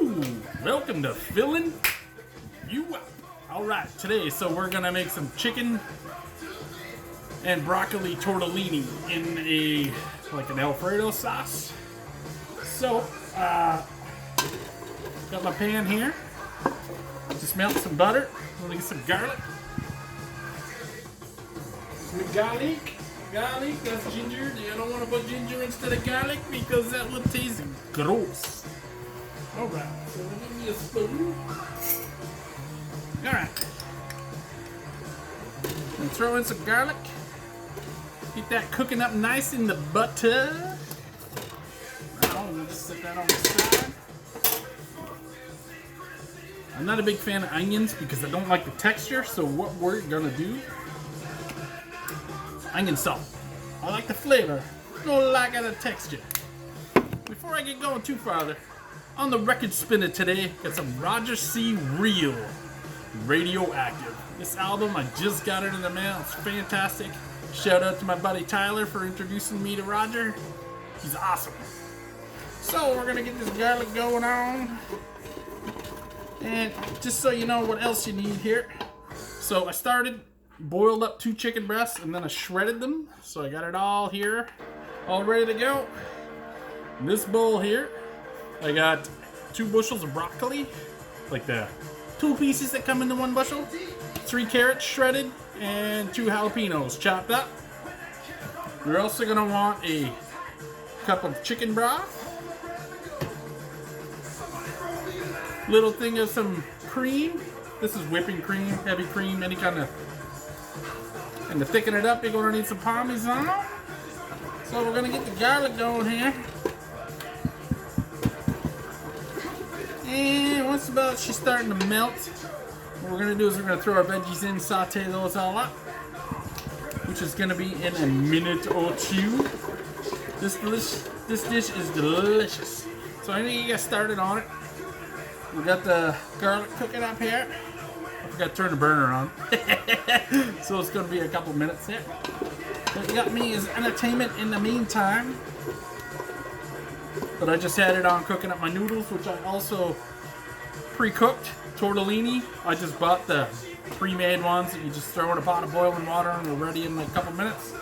Woo! Welcome to Filling You Up. Alright, today, so we're gonna make some chicken and broccoli tortellini in an Alfredo sauce. So, got my pan here. Just melt some butter. I'm gonna get some garlic. Some garlic. Garlic, that's ginger. You don't want to put ginger instead of garlic because that will taste gross. Alright, so give me a spoon. Alright. And throw in some garlic. Get that cooking up nice in the butter. We'll just set that on the side. I'm not a big fan of onions because I don't like the texture, so what we're gonna do, onion salt. I like the flavor, don't like the texture. Before I get going too farther, on the record spinner today, got some Roger C. Real, Radioactive. This album, I just got it in the mail, it's fantastic. Shout out to my buddy Tyler for introducing me to Roger. He's awesome. So we're gonna get this garlic going on. And just so you know what else you need here. So I boiled up 2 chicken breasts and then I shredded them. So I got it all here, all ready to go. In this bowl here, I got 2 bushels of broccoli, like the 2 pieces that come into 1 bushel, 3 carrots shredded, and 2 jalapenos chopped up. You're also gonna want a cup of chicken broth, little thing of some cream. This is whipping cream, heavy cream, any kind of. And to thicken it up, you're gonna need some Parmesan. So we're gonna get the garlic going here. And once she's starting to melt, what we're gonna do is we're gonna throw our veggies in, saute those all up, which is gonna be in a minute or 2. This dish is delicious. So I need to get started on it. We got the garlic cooking up here. I forgot to turn the burner on. So it's going to be a couple minutes here. What you got me is entertainment in the meantime. But I just had it on cooking up my noodles, which I also pre-cooked. Tortellini. I just bought the pre-made ones that you just throw in a pot of boiling water and they're ready in like a couple minutes.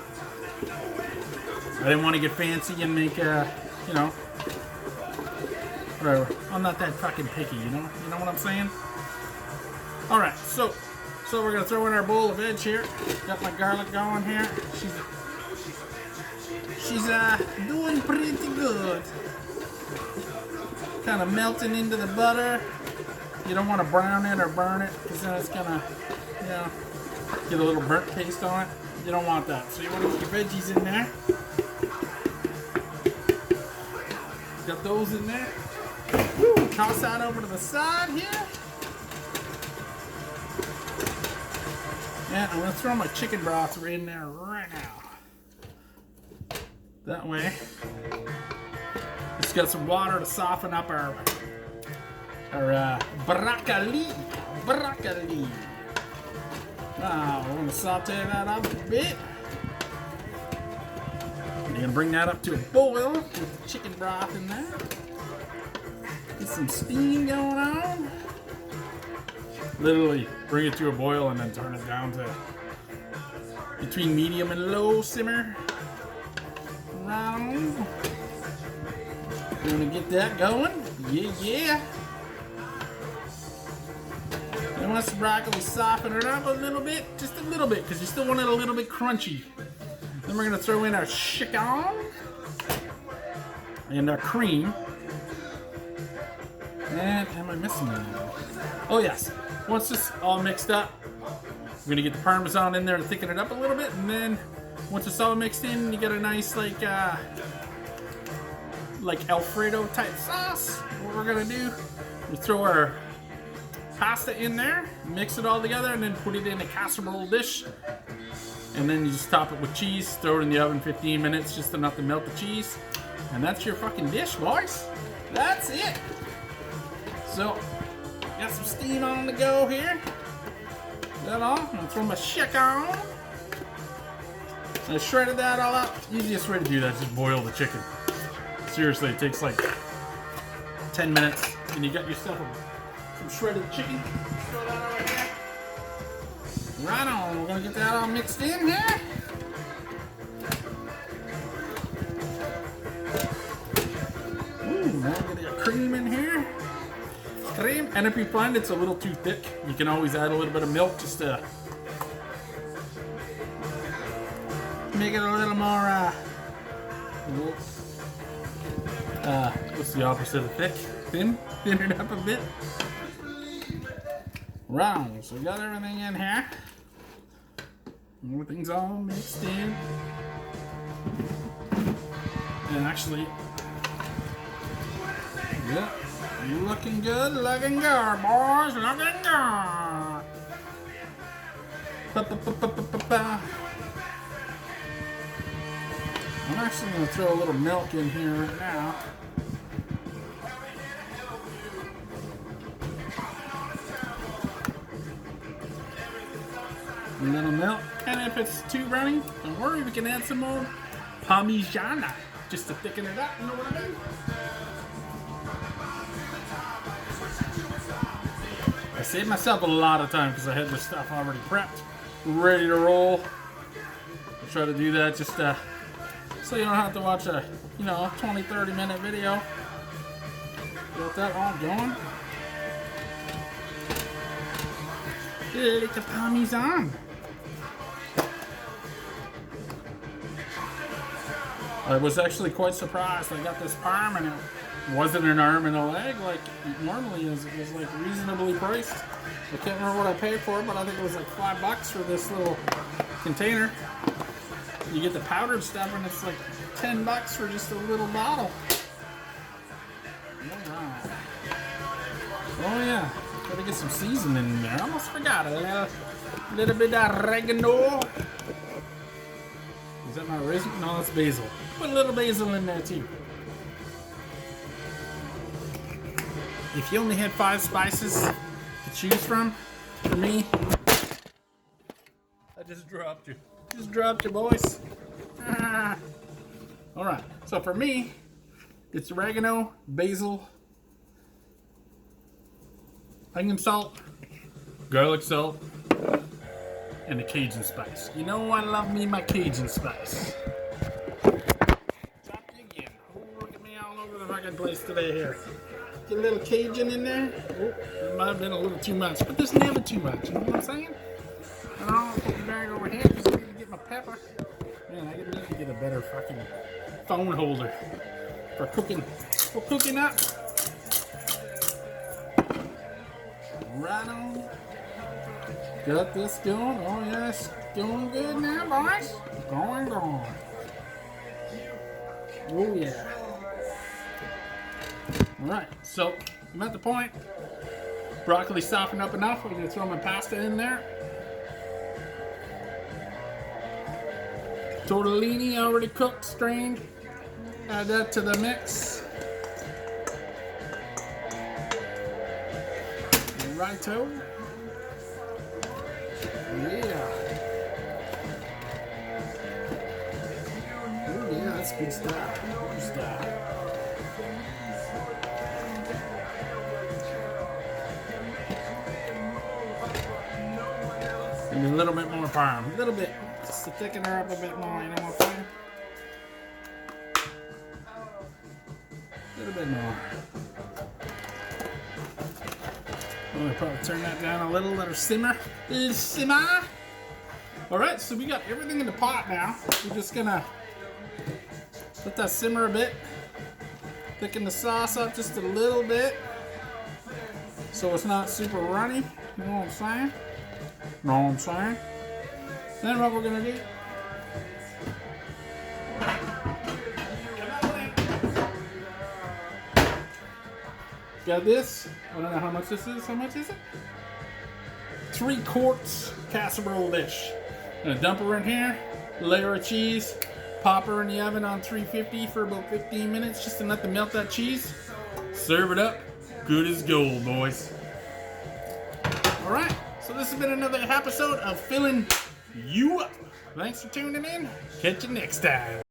I didn't want to get fancy and make whatever. I'm not that fucking picky, you know what I'm saying? Alright, so we're gonna throw in our bowl of veg here. Got my garlic going here. She's doing pretty good. Kind of melting into the butter. You don't want to brown it or burn it because then it's gonna, get a little burnt taste on it. You don't want that. So you want to get your veggies in there. Got those in there. Woo, toss that over to the side here. And I'm going to throw my chicken broth in there right now. That way, it's got some water to soften up our broccoli. Now, we're going to saute that up a bit. You're going to bring that up to a boil with the chicken broth in there. Get some steam going on. Literally bring it to a boil and then turn it down to between medium and low simmer. Around. Gonna get that going. Yeah. And once the broccoli soften it up a little bit, just a little bit, because you still want it a little bit crunchy. Then we're gonna throw in our chicken and our cream. And am I missing anything? Oh yes. Once this all mixed up, we're gonna get the Parmesan in there to thicken it up a little bit, and then once it's all mixed in, you get a nice like Alfredo type sauce. What we're gonna do, we throw our pasta in there, mix it all together, and then put it in a casserole dish. And then you just top it with cheese, throw it in the oven 15 minutes, just enough to melt the cheese. And that's your fucking dish, boys. That's it. So, got some steam on the go here. That all. I'm gonna throw my chicken on. I shredded that all up. Easiest way to do that is just boil the chicken. Seriously, it takes like 10 minutes. and you got yourself some shredded chicken. Throw that over here. Right on. We're gonna get that all mixed in here. Now we're gonna get cream in here. Cream, and if you find it's a little too thick, you can always add a little bit of milk just to make it a little more. What's the opposite of thick? Thin it up a bit. Round. So we got everything in here. Everything's all mixed in. And actually, yeah, looking good, boys, looking good. I'm actually going to throw a little milk in here right now. A little milk, and if it's too runny, don't worry, we can add some more Parmigiana just to thicken it up, you know what I mean? I saved myself a lot of time because I had this stuff already prepped, ready to roll. I try to do that just so you don't have to watch a 20-30 minute video. Got that all going. Like the Parmesan. I was actually quite surprised. I got this parm and it wasn't an arm and a leg like it normally is. It was like reasonably priced. I can't remember what I paid for it, but I think it was like $5 for this little container. You get the powdered stuff and it's like $10 for just a little bottle. Alright. Oh yeah, gotta get some seasoning in there. I almost forgot a little bit of oregano. Is that my oregano? No, that's basil. Put a little basil in there too. If you only had 5 spices to choose from, for me, I just dropped you. Just dropped you, boys. Alright, so for me, it's oregano, basil, onion salt, garlic salt, and the Cajun spice. You know I love me my Cajun spice. Drop you again. Oh, look at me all over the fucking place today here. Get a little Cajun in there. Oh, it might have been a little too much, but there's never too much. You know what I'm saying? And I'll put the bag over here because I need to get my pepper. Man, I need to get a better fucking phone holder for cooking. For cooking up. Right on. Got this going. Oh yes, going good now, boys. Going. Oh yeah. Alright, so I'm at the point. Broccoli softened up enough. I'm gonna throw my pasta in there. Tortellini already cooked, strained. Add that to the mix. Righto. Yeah. Oh yeah, that's good stuff. Good stuff. And a little bit more parm. A little bit. Just to thicken her up a bit more, you know what I'm saying? A little bit more. I'm gonna probably turn that down a little, let her simmer. Simmer! Alright, so we got everything in the pot now. We're just gonna let that simmer a bit. Thicken the sauce up just a little bit. So it's not super runny. You know what I'm saying? Know what I'm saying? Then what we're gonna do? Got this. I don't know how much this is. How much is it? 3 quarts casserole dish. Gonna dump her in here. Layer of cheese. Pop her in the oven on 350 for about 15 minutes just enough to melt that cheese. Serve it up. Good as gold, boys. Alright, so this has been another episode of Filling You Up. Thanks for tuning in. Catch you next time.